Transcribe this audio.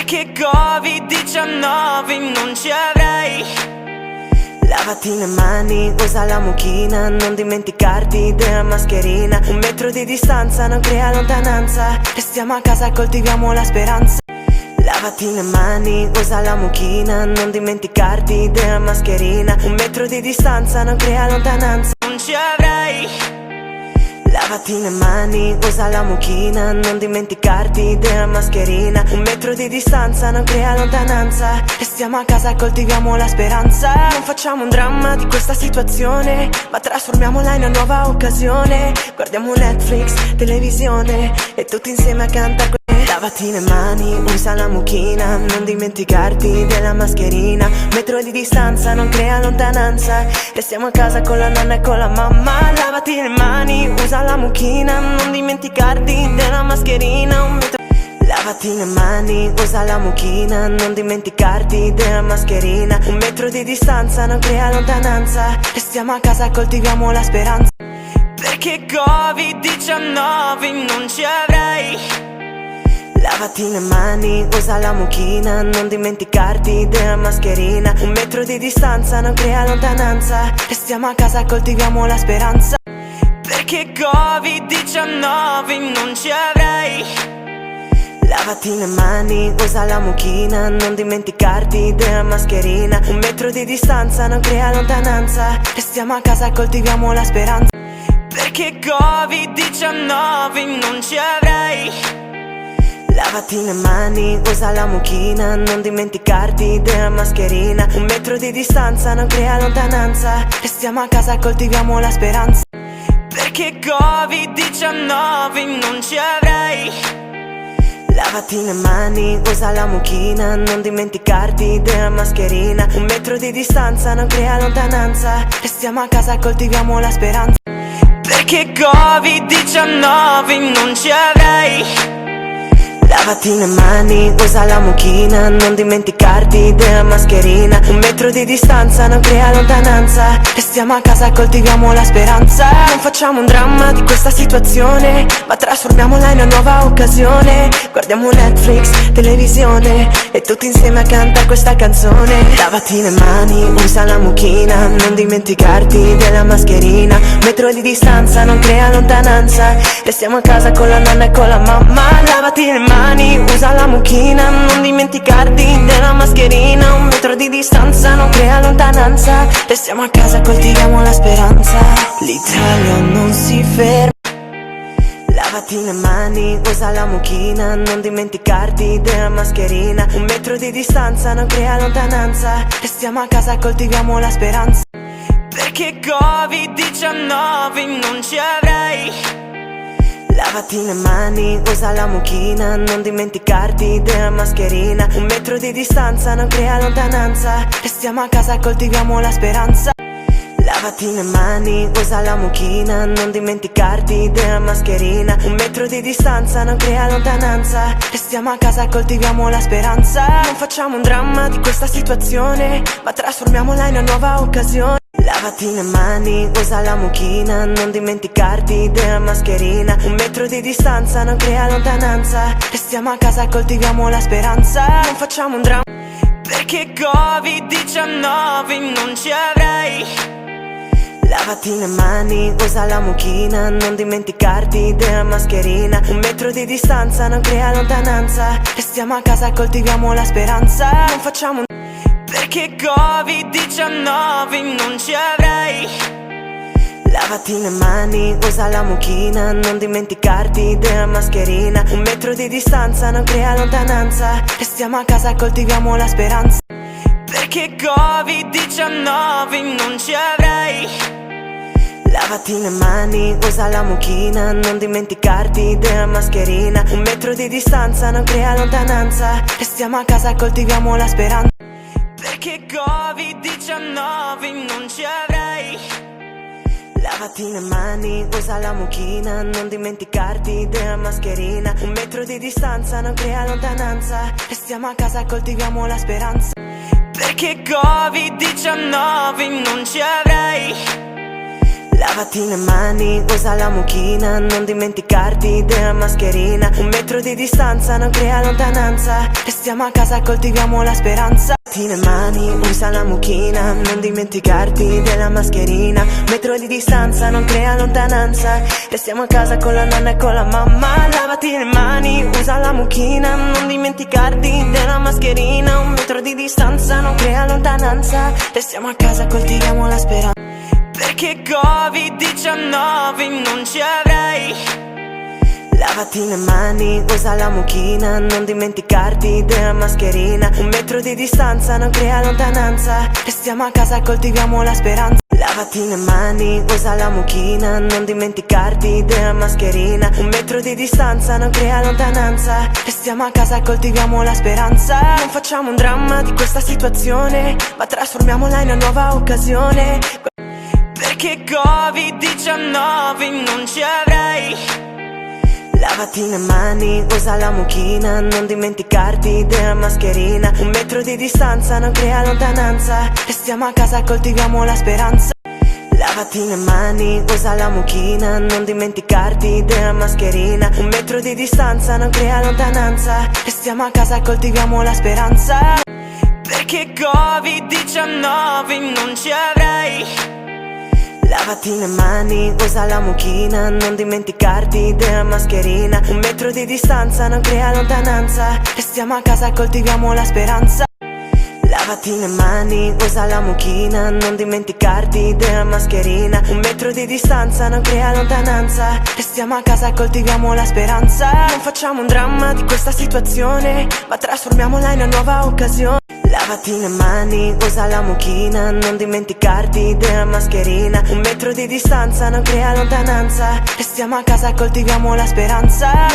Perché Covid-19 non ci avrei. Lavati le mani, usa la mucchina, non dimenticarti della mascherina. 1 metro di distanza non crea lontananza, restiamo a casa, coltiviamo la speranza. Lavati le mani, usa la mucchina, non dimenticarti della mascherina. 1 metro di distanza non crea lontananza, Non ci avrei. Lavati le mani, usa la mucchina, non dimenticarti della mascherina. 1 metro di distanza non crea lontananza, restiamo a casa, coltiviamo la speranza. Non facciamo un dramma di questa situazione, ma trasformiamola in una nuova occasione. Guardiamo Netflix, televisione e tutti insieme a cantare. Lavati le mani, usa la mucchina, non dimenticarti della mascherina. 1 metro di distanza non crea lontananza, restiamo a casa con la nonna e con la mamma. Lavati le mani, usa la mucchina, non dimenticarti della mascherina. 1 metro. Lavati le mani, usa la mucchina, non dimenticarti della mascherina. 1 metro di distanza non crea lontananza, restiamo a casa, coltiviamo la speranza. Perché Covid-19 non ci avrei. Lavati le mani, usa la mucchina, non dimenticarti della mascherina. 1 metro di distanza non crea lontananza, restiamo a casa, coltiviamo la speranza. Perché Covid-19 non ci avrei. Lavati le mani, usa la mucchina, non dimenticarti della mascherina. 1 metro di distanza non crea lontananza, restiamo a casa, coltiviamo la speranza. Perché Covid-19 non ci avrei. Lavati le mani, usa la mucchina, non dimenticarti della mascherina. 1 metro di distanza non crea lontananza, restiamo a casa, coltiviamo la speranza. Perché Covid-19 non ci avrei. Lavati le mani, usa la mucchina, non dimenticarti della mascherina. 1 metro di distanza non crea lontananza, restiamo a casa, coltiviamo la speranza. Perché Covid-19 non ci avrei. Lavati le mani, usa la mucchina, non dimenticarti della mascherina. 1 metro di distanza non crea lontananza, restiamo a casa, coltiviamo la speranza. Non facciamo un dramma di questa situazione, ma trasformiamola in una nuova occasione. Guardiamo Netflix, televisione e tutti insieme a cantare questa canzone. Lavati le mani, usa la mucchina, non dimenticarti della mascherina. 1 metro di distanza non crea lontananza, restiamo a casa con la nonna e con la mamma. Lavati le mani, usa la mucchina, non dimenticarti della mascherina. 1 metro di distanza non crea lontananza, restiamo a casa, coltiviamo la speranza. L'Italia non si ferma. Lavati le mani, usa la mucchina, non dimenticarti della mascherina. 1 metro di distanza non crea lontananza, restiamo a casa, coltiviamo la speranza. Perché Covid-19 non ci avrei. Lavati le mani, usa la mucchina, non dimenticarti della mascherina. 1 metro di distanza non crea lontananza, restiamo a casa, coltiviamo la speranza. Lavati le mani, usa la mucchina, non dimenticarti della mascherina. 1 metro di distanza non crea lontananza, restiamo a casa, coltiviamo la speranza. Non facciamo un dramma di questa situazione, ma trasformiamola in una nuova occasione. Lavati le mani, usa la mucchina, non dimenticarti della mascherina. 1 metro di distanza non crea lontananza, restiamo a casa, coltiviamo la speranza. Non facciamo un dramma. Perché Covid-19 non ci avrei. Lavati le mani, usa la mucchina, non dimenticarti della mascherina. 1 metro di distanza non crea lontananza, restiamo a casa, coltiviamo la speranza. Non facciamo un. Perché Covid-19 non ci avrei. Lavati le mani, usa la mucchina, non dimenticarti della mascherina. 1 metro di distanza non crea lontananza, restiamo a casa, coltiviamo la speranza. Perché Covid-19 non ci avrei. Lavati le mani, usa la mucchina, non dimenticarti della mascherina. 1 metro di distanza non crea lontananza, restiamo a casa, coltiviamo la speranza. Perché Covid-19 non ci avrei. Lavati le mani, usa la mucchina, non dimenticarti della mascherina. 1 metro di distanza non crea lontananza, restiamo a casa, coltiviamo la speranza. Perché Covid-19 non ci avrei. Lavati le mani, usa la mucchina, non dimenticarti della mascherina. 1 metro di distanza non crea lontananza, restiamo a casa, coltiviamo la speranza. Lavati le mani, usa la mucchina, non dimenticarti della mascherina. 1 metro di distanza non crea lontananza, restiamo a casa con la nonna e con la mamma. Lavati le mani, usa la mucchina, non dimenticarti della mascherina. 1 metro di distanza non crea lontananza, restiamo a casa, coltiviamo la speranza. Perché Covid-19 non ci avrei. Lavati le mani, usa la mucchina, non dimenticarti della mascherina. 1 metro di distanza non crea lontananza, restiamo a casa, coltiviamo la speranza. Lavati le mani, usa la mucchina, non dimenticarti della mascherina. 1 metro di distanza non crea lontananza, restiamo a casa, coltiviamo la speranza. Non facciamo un dramma di questa situazione, ma trasformiamola in una nuova occasione. Perché Covid-19 non ci avrei. Lavati le mani, usa la mucchina, non dimenticarti della mascherina. 1 metro di distanza non crea lontananza, restiamo a casa, coltiviamo la speranza. Lavati le mani, usa la mucchina, non dimenticarti della mascherina. 1 metro di distanza non crea lontananza, restiamo a casa, coltiviamo la speranza. Perché Covid-19 non ci avrei. Lavati le mani, usa la mucchina, non dimenticarti della mascherina. 1 metro di distanza non crea lontananza, restiamo a casa, coltiviamo la speranza. Lavati le mani, usa la mucchina, non dimenticarti della mascherina. 1 metro di distanza non crea lontananza, restiamo a casa, coltiviamo la speranza. Non facciamo un dramma di questa situazione, ma trasformiamola in una nuova occasione. Lavati le mani, usa la mucchina, non dimenticarti della mascherina. 1 metro di distanza non crea lontananza, restiamo a casa, coltiviamo la speranza.